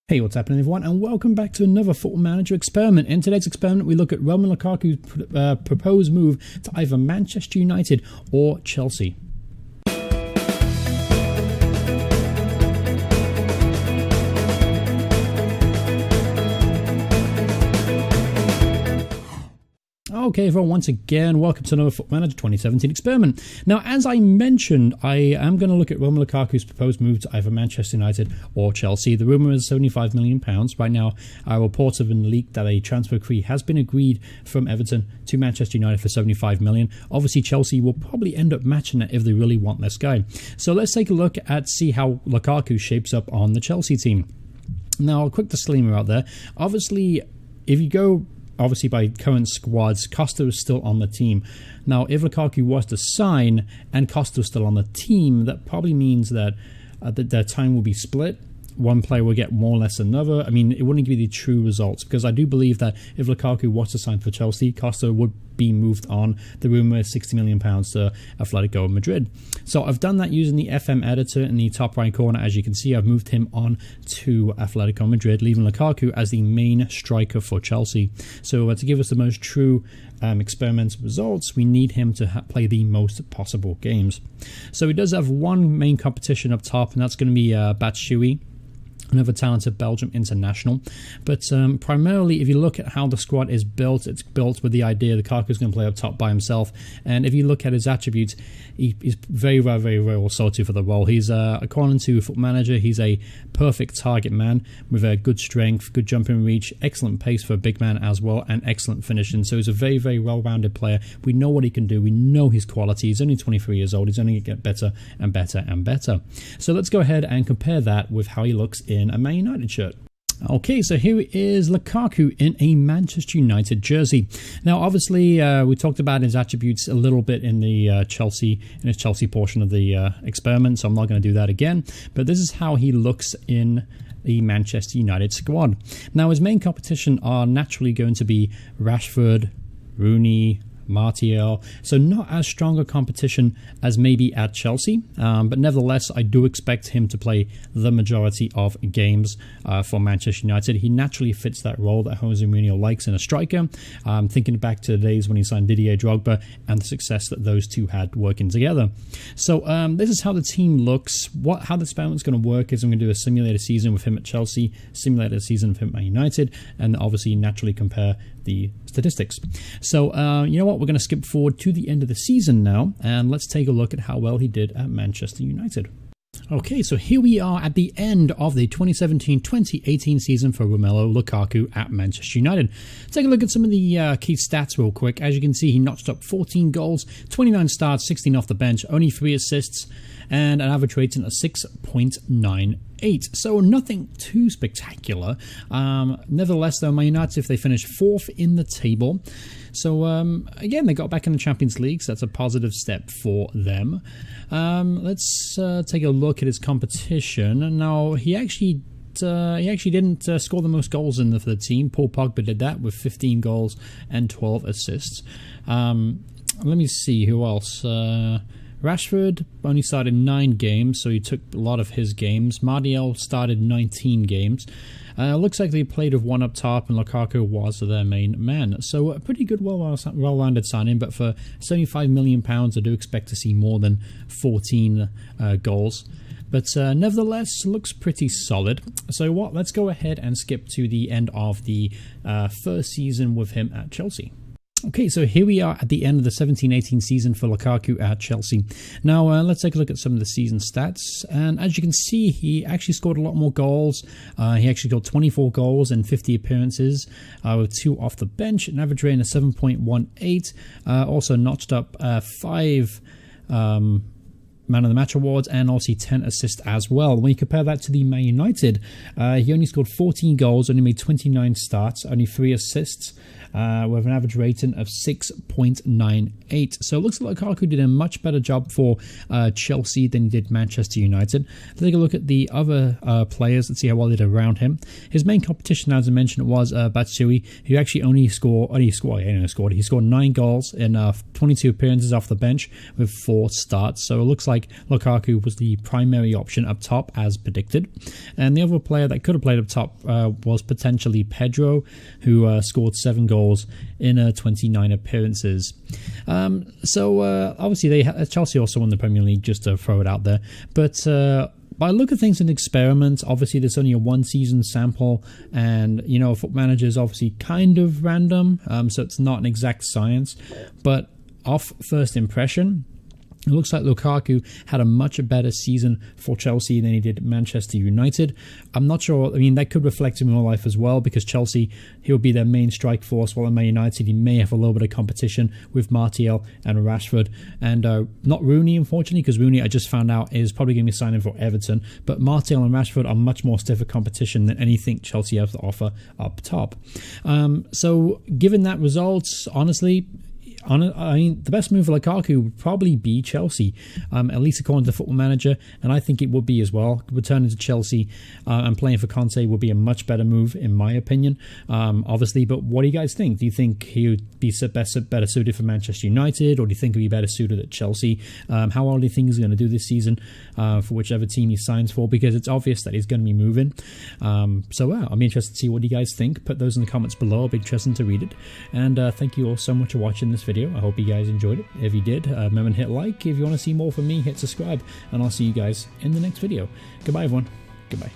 Hey, what's happening everyone, and welcome back to another Football Manager experiment. In today's experiment, we look at Romelu Lukaku's proposed move to either Manchester United or Chelsea. Okay, everyone, once again, welcome to another Football Manager 2017 experiment. Now, as I mentioned, I am going to look at Romelu Lukaku's proposed move to either Manchester United or Chelsea. The rumour is £75 million. Right now, reports have been leaked that a transfer decree has been agreed from Everton to Manchester United for £75 million. Obviously, Chelsea will probably end up matching that if they really want this guy. So let's take a look at see how Lukaku shapes up on the Chelsea team. Now, a quick disclaimer out there. Obviously, if you go by current squads, Costa is still on the team. Now, if Lukaku was to sign and Costa is still on the team, that probably means that their time will be split. One player will get more or less than another. I mean, it wouldn't give you the true results, because I do believe that if Lukaku was to sign for Chelsea, Costa would be moved on. The rumour is £60 million to Atletico Madrid. So I've done that using the FM editor in the top right corner. As you can see, I've moved him on to Atletico Madrid, leaving Lukaku as the main striker for Chelsea. So to give us the most true experimental results, we need him to play the most possible games. So he does have one main competition up top, and that's going to be Batshuayi, another talented Belgium international. But primarily, if you look at how the squad is built, it's built with the idea that Lukaku is going to play up top by himself. And if you look at his attributes, he's very well sorted for the role. He's, according to Football Manager, he's a perfect target man with a good strength, good jumping reach, excellent pace for a big man as well, and excellent finishing. So he's a very well-rounded player. We know what he can do. We know his quality. He's only 23 years old. He's only going to get better and better and better. So let's go ahead and compare that with how he looks in a Man United shirt. Okay, so here is Lukaku in a Manchester United jersey. Now, obviously, we talked about his attributes a little bit in the Chelsea portion of the experiment, so I'm not going to do that again. But this is how he looks in the Manchester United squad. Now, his main competition are naturally going to be Rashford, Rooney, Martial, so not as strong a competition as maybe at Chelsea, but nevertheless, I do expect him to play the majority of games for Manchester United. He naturally fits that role that Jose Mourinho likes in a striker. Thinking back to the days when he signed Didier Drogba and the success that those two had working together. So this is how the team looks. How the experiment is going to work is I'm going to do a simulated season with him at Chelsea, simulated season with him at Man United, and obviously naturally compare the statistics. So you know what, we're going to skip forward to the end of the season now, and let's take a look at how well he did at Manchester United. Okay, so here we are at the end of the 2017-2018 season for Romelu Lukaku at Manchester United. Take a look at some of the key stats real quick. As you can see, he notched up 14 goals, 29 starts, 16 off the bench, only 3 assists, and an average rating of 6.98. So nothing too spectacular. Nevertheless, though, Man United, if they finish 4th in the table. So, again, they got back in the Champions League, so that's a positive step for them. Let's take a look at his competition. Now, he actually didn't score the most goals for the team. Paul Pogba did that with 15 goals and 12 assists. Let me see who else. Rashford only started 9 games, so he took a lot of his games. Martial started 19 games. Looks like they played with one up top, and Lukaku was their main man. So a pretty good, well-rounded signing, but for £75 million, I do expect to see more than 14 goals. But nevertheless, looks pretty solid. So let's go ahead and skip to the end of the first season with him at Chelsea. Okay, so here we are at the end of the 17-18 season for Lukaku at Chelsea. Now, let's take a look at some of the season stats. And as you can see, he actually scored a lot more goals. He actually got 24 goals and 50 appearances with 2 off the bench, an average rating of 7.18. Also notched up 5 Man of the Match awards, and also 10 assists as well. When you compare that to the Man United, he only scored 14 goals, only made 29 starts, only 3 assists, with an average rating of 6.98. So it looks like Lukaku did a much better job for Chelsea than he did Manchester United. Let's take a look at the other players. Let's see how well they did around him. His main competition, as I mentioned, was Batshuayi, who actually he scored 9 goals in 22 appearances off the bench with 4 starts. So it looks like like Lukaku was the primary option up top as predicted. And the other player that could have played up top was potentially Pedro, who scored 7 goals in 29 appearances. Obviously Chelsea also won the Premier League, just to throw it out there. But I look at things in experiments. Obviously, there's only a 1-season sample, and Football Manager is obviously kind of random, so it's not an exact science. But off first impression, it looks like Lukaku had a much better season for Chelsea than he did at Manchester United. I'm not sure. I mean, that could reflect in real life as well, because Chelsea, he'll be their main strike force, while at Man United, he may have a little bit of competition with Martial and Rashford. And not Rooney, unfortunately, because Rooney, I just found out, is probably going to be signing for Everton. But Martial and Rashford are much more stiffer competition than anything Chelsea have to offer up top. So given that result, honestly, the best move for Lukaku would probably be Chelsea, at least according to Football Manager, and I think it would be as well. Returning to Chelsea and playing for Conte would be a much better move, in my opinion, obviously. But what do you guys think? Do you think he would be better suited for Manchester United, or do you think he'd be better suited at Chelsea? How well do you think he's going to do this season for whichever team he signs for? Because it's obvious that he's going to be moving. I'm interested to see what you guys think. Put those in the comments below. It'll be interesting to read it. And thank you all so much for watching this video. I hope you guys enjoyed it. If you did, remember to hit like. If you want to see more from me, hit subscribe, and I'll see you guys in the next video. Goodbye, everyone. Goodbye.